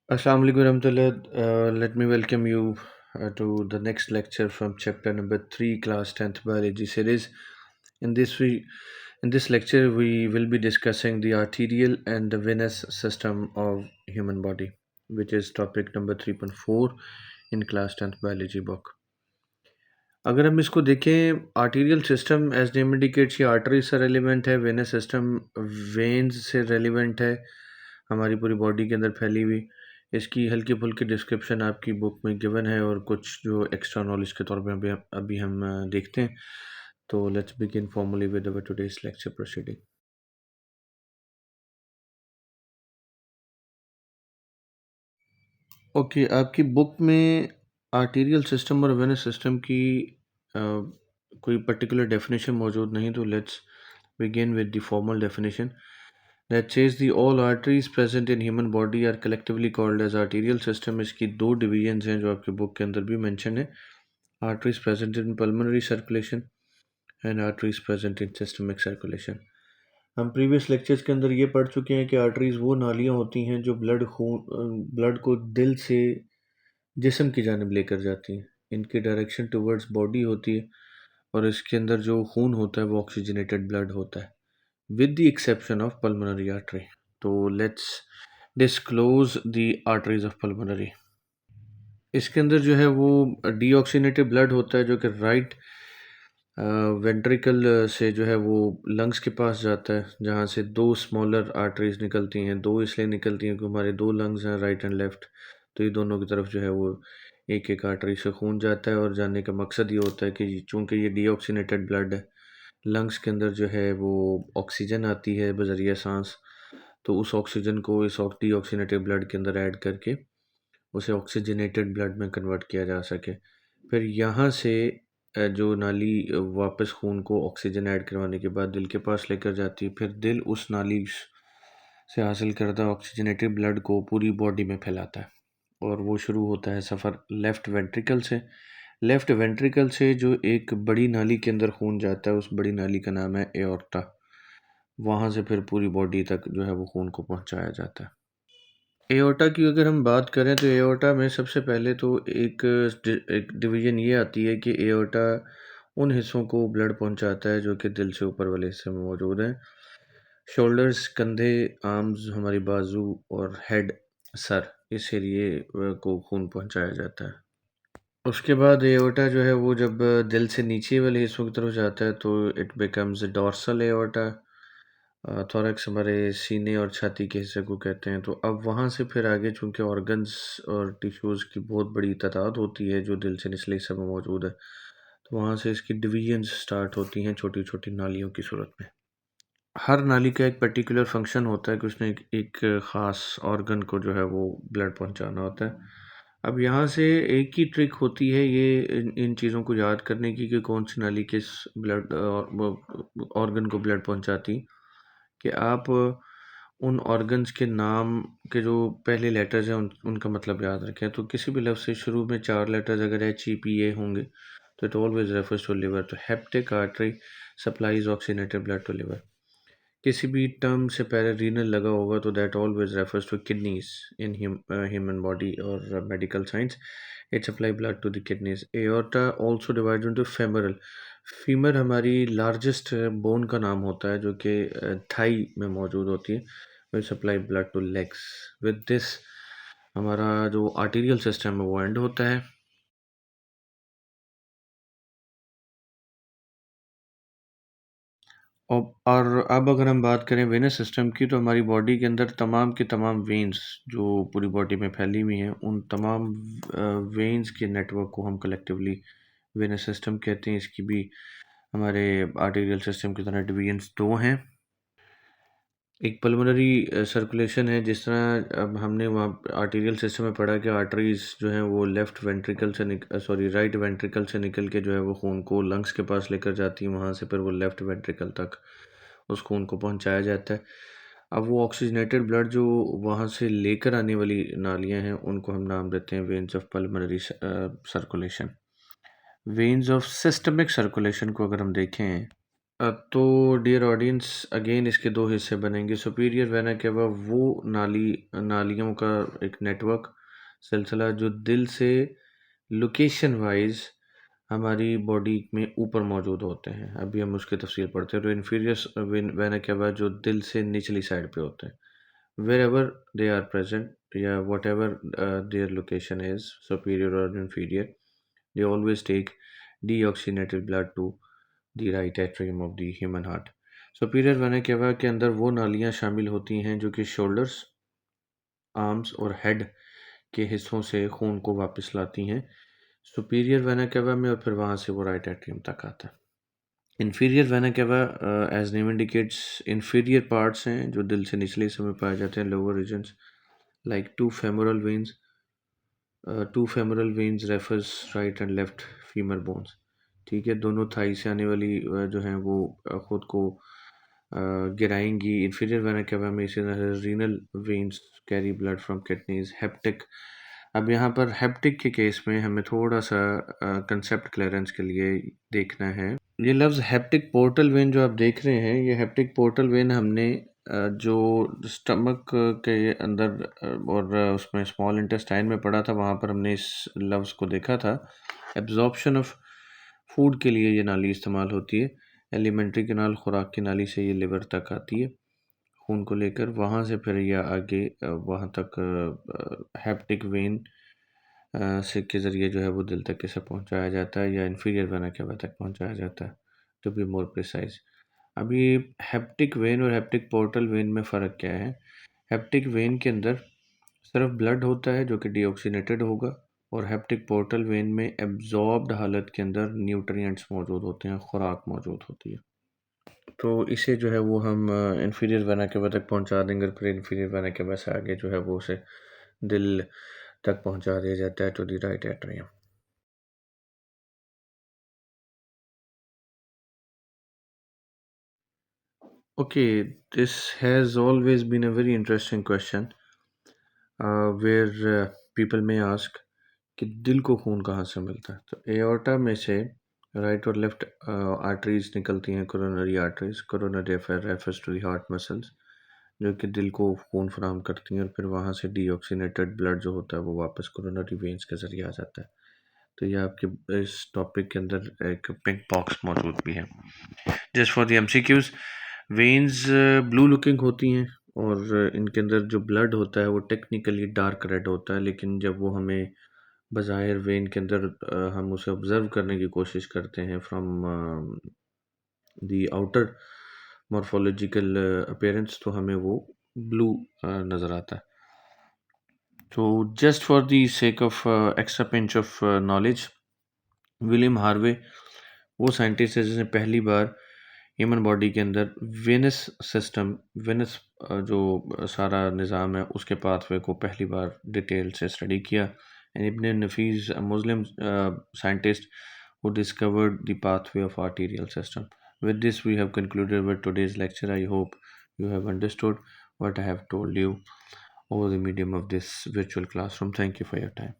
Assalamu alaikum warahmatullah. Let me welcome you to the next lecture from chapter number 3, class 10th biology series. In this we in this lecture we will be discussing the arterial and the venous system of human body, which is topic number 3.4 in class 10th biology book. अगर हम इसको देखें, arterial system as name indicates ये artery से relevant है, venous system veins से relevant है, हमारी पूरी बॉडी के अंदर फैली हुई। इसकी हल्की फुल्की डिस्क्रिप्शन आपकी बुक में गिवन है और कुछ जो एक्स्ट्रा नॉलेज के तौर पे अभी हम देखते हैं। तो let's begin formally with our today's lecture proceeding. Okay, आपकी बुक में आर्टीरियल सिस्टम और वेनस सिस्टम की अ, कोई पर्टिकुलर डेफिनेशन मौजूद नहीं, तो let's begin with the formal definition that says the all arteries present in human body are collectively called as arterial system। इसकी दो डिवीजन्स हैं जो आपके बुक के अंदर भी मेंशन है, arteries present in pulmonary circulation and arteries present in systemic circulation। हम प्रीवियस लेक्चर्स के अंदर ये पढ़ चुके हैं कि आर्टरीज वो नालियाँ होती हैं जो ब्लड को दिल से जिस्म की जानिब लेकर जाती हैं। इनकी डायरेक्शन टुवर्ड्स बॉडी होती है और इसके अंदर जो खून होता है वो ऑक्सीजनेटेड ब्लड होता है, with the exception of pulmonary artery। तो let's disclose the arteries of pulmonary। इसके अंदर जो है वो डीऑक्सीनेटेड ब्लड होता है जो कि राइट वेंट्रिकल से जो है वो लंग्स के पास जाता है, जहाँ से दो स्मॉलर आर्टरीज निकलती हैं। दो इसलिए निकलती हैं क्योंकि हमारे दो लंग्स हैं, राइट एंड लेफ्ट, तो ये दोनों की तरफ जो है वो एक एक आर्टरी से खून जाता है। और जाने का मकसद ये होता है कि चूँकि ये डीऑक्सीनेटेड ब्लड है, लंग्स के अंदर जो है वो ऑक्सीजन आती है बज़रिया सांस, तो उस ऑक्सीजन को इस डीऑक्सीनेटेड ब्लड के अंदर ऐड करके उसे ऑक्सीजनेटेड ब्लड में कन्वर्ट किया जा सके। फिर यहाँ से जो नाली वापस खून को ऑक्सीजन ऐड करवाने के बाद दिल के पास लेकर जाती है। फिर दिल उस नाली से हासिल करदा ऑक्सीजनेटेड ब्लड को पूरी बॉडी में फैलाता है और वो शुरू होता है सफ़र लेफ़्ट वेंट्रिकल से। लेफ़्ट वेंट्रिकल से जो एक बड़ी नाली के अंदर खून जाता है, उस बड़ी नाली का नाम है एओर्टा। वहाँ से फिर पूरी बॉडी तक जो है वो खून को पहुँचाया जाता है। एओर्टा की अगर हम बात करें तो एओर्टा में सबसे पहले तो एक डिवीज़न ये आती है कि एओर्टा उन हिस्सों को ब्लड पहुंचाता है जो कि दिल से ऊपर वाले हिस्से में मौजूद हैं। शोल्डर्स, कंधे, आर्म्स, हमारी बाजू और हेड, सर, इस एरिए को खून पहुंचाया जाता है। उसके बाद एओर्टा जो है वो जब दिल से नीचे वाले हिस्सों की तरफ जाता है तो it becomes dorsal aorta. Thorax हमारे सीने और छाती के हिस्से को कहते हैं। तो अब वहाँ से फिर आगे चूँकि ऑर्गन्स और टिश्यूज़ की बहुत बड़ी तादाद होती है जो दिल से निचले हिस्से में मौजूद है, तो वहाँ से इसकी डिवीजन्स स्टार्ट होती हैं छोटी-छोटी नालियों की सूरत में। हर नाली का एक पर्टिकुलर फंक्शन होता है कि उसने एक ख़ास ऑर्गन को जो है वो ब्लड पहुँचाना होता है। अब यहाँ से एक ही ट्रिक होती है ये इन इन चीज़ों को याद करने की कि कौन सी नाली किस ब्लड ऑर्गन को ब्लड पहुँचाती, कि आप उन ऑर्गन्स के नाम के जो पहले लेटर्स हैं उनका मतलब याद रखें। तो किसी भी लफ्ज़ से शुरू में 4 लेटर्स अगर HEPA होंगे तो it always refers to liver. तो hepatic artery supplies oxygenated blood to liver. किसी भी टर्म से पहले रीनल लगा होगा तो that always refers to kidneys in human body और medical science. It supply blood to the kidneys. Aorta also divide into femoral. Femur हमारी largest bone का नाम होता है जो कि थाई में मौजूद होती है। We supply blood to legs. With this हमारा जो आर्टीरियल सिस्टम है वो एंड होता है। और अब अगर हम बात करें वेनस सिस्टम की, तो हमारी बॉडी के अंदर तमाम के तमाम वेन्स जो पूरी बॉडी में फैली हुई हैं, उन तमाम वेन्स के नेटवर्क को हम कलेक्टिवली वेनस सिस्टम कहते हैं। इसकी भी हमारे आर्टेरियल सिस्टम की तरह डिवीजन्स दो हैं। एक पल्मोनरी सर्कुलेशन है, जिस तरह अब हमने वहाँ आर्टेरियल सिस्टम में पढ़ा कि आर्टरीज जो हैं वो राइट वेंट्रिकल से निकल के जो है वो खून को लंग्स के पास लेकर जाती हैं, वहाँ से फिर वो लेफ्ट वेंट्रिकल तक उस खून को पहुँचाया जाता है। अब वो ऑक्सीजनेटेड ब्लड जो वहाँ से लेकर आने वाली नालियाँ हैं उनको हम नाम देते हैं veins of pulmonary circulation. Veins of systemic circulation को अगर हम देखें तो डियर ऑडियंस, अगेन इसके दो हिस्से बनेंगे। सुपीरियर वेना केवा वो नालियों का एक नेटवर्क सिलसिला जो दिल से लोकेशन वाइज हमारी बॉडी में ऊपर मौजूद होते हैं। अभी हम उसकी तफसील पढ़ते हैं। तो इन्फीरियर वेना केवा जो दिल से निचली साइड पे होते हैं, wherever they are present या whatever their location is, superior और inferior, they always take deoxygenated blood to the right atrium of the human heart. Superior vena cava के अंदर वो नालियाँ शामिल होती हैं जो कि शोल्डर्स, आर्म्स और हेड के हिस्सों से खून को वापस लाती हैं सुपीरियर वेना केवा में, और फिर वहाँ से वो राइट एट्रियम तक आता है। Inferior vena cava as name indicates inferior parts हैं जो दिल से निचले हिस्से में पाए जाते हैं, lower regions like to femoral veins refers right and left femur bones. ठीक है, दोनों थाई से आने वाली जो हैं वो खुद को गिराएंगी। इन्फीरियर वेना केवा में इसी तरह renal veins carry blood from kidneys. Hepatic, अब यहाँ पर हेप्टिक के केस में हमें थोड़ा सा कंसेप्ट क्लियरेंस के लिए देखना है। ये लफ्ज़ हेप्टिक पोर्टल वेन जो आप देख रहे हैं, ये हेप्टिक पोर्टल वेन हमने जो स्टमक के अंदर और उसमें स्मॉल इंटेस्टाइन में पड़ा था, वहाँ पर हमने इस लफ्ज़ को देखा था। एब्जॉर्प्शन ऑफ फूड के लिए ये नाली इस्तेमाल होती है। एलिमेंट्री कैनाल, खुराक की नाली से ये लिवर तक आती है खून को लेकर, वहाँ से फिर यह आगे वहाँ तक हेप्टिक वेन से के ज़रिए जो है वो दिल तक इसे पहुँचाया जाता है, या इन्फीरियर वेना केवा तक पहुँचाया जाता है, टू बी मोर प्रिसाइज। अभी हेप्टिक वेन और हेप्टिक पोर्टल वेन में फ़र्क क्या है? हेप्टिक वेन के अंदर सिर्फ ब्लड होता है जो कि डीऑक्सीनेटेड होगा, और हेप्टिक पोर्टल वेन में एब्जॉर्ब्ड हालत के अंदर न्यूट्रिएंट्स मौजूद होते हैं, खुराक मौजूद होती है। तो इसे जो है वो हम इन्फीरियर वेना केवा तक पहुंचा देंगे, और फिर इन्फीरियर वेना केवा से आगे जो है वो उसे दिल तक पहुंचा दिया जाता है, to the right atrium. Okay, this has always been a very interesting question, where people may ask कि दिल को खून कहाँ से मिलता है। तो एओर्टा में से राइट और लेफ्ट आर्टरीज निकलती हैं, coronary arteries. Coronary refers to the heart muscles, जो कि दिल को खून फराहम करती हैं, और फिर वहाँ से डीऑक्सीनेटेड ब्लड जो होता है वो वापस कोरोनरी वेन्स के ज़रिए आ जाता है। तो ये आपके इस टॉपिक के अंदर एक पिंक बॉक्स मौजूद भी है। Just for the MCQs, veins blue looking होती हैं, और इनके अंदर जो ब्लड होता है वो टेक्निकली डार्क रेड होता है, लेकिन जब वो हमें बज़ाहिर वेन के अंदर हम उसे ऑब्ज़र्व करने की कोशिश करते हैं from the outer morphological appearance, तो हमें वो ब्लू नज़र आता है। तो just for the sake of extra pinch of knowledge, William Harvey वो साइंटिस्ट है जिसने पहली बार ह्यूमन बॉडी के अंदर वेनस सिस्टम, वेनस जो सारा निज़ाम है उसके पाथवे को पहली बार डिटेल से स्टडी किया। And ibn Nafees, Muslim scientist who discovered the pathway of arterial system. With this, we have concluded with today's lecture. I hope you have understood what I have told you over the medium of this virtual classroom. Thank you for your time.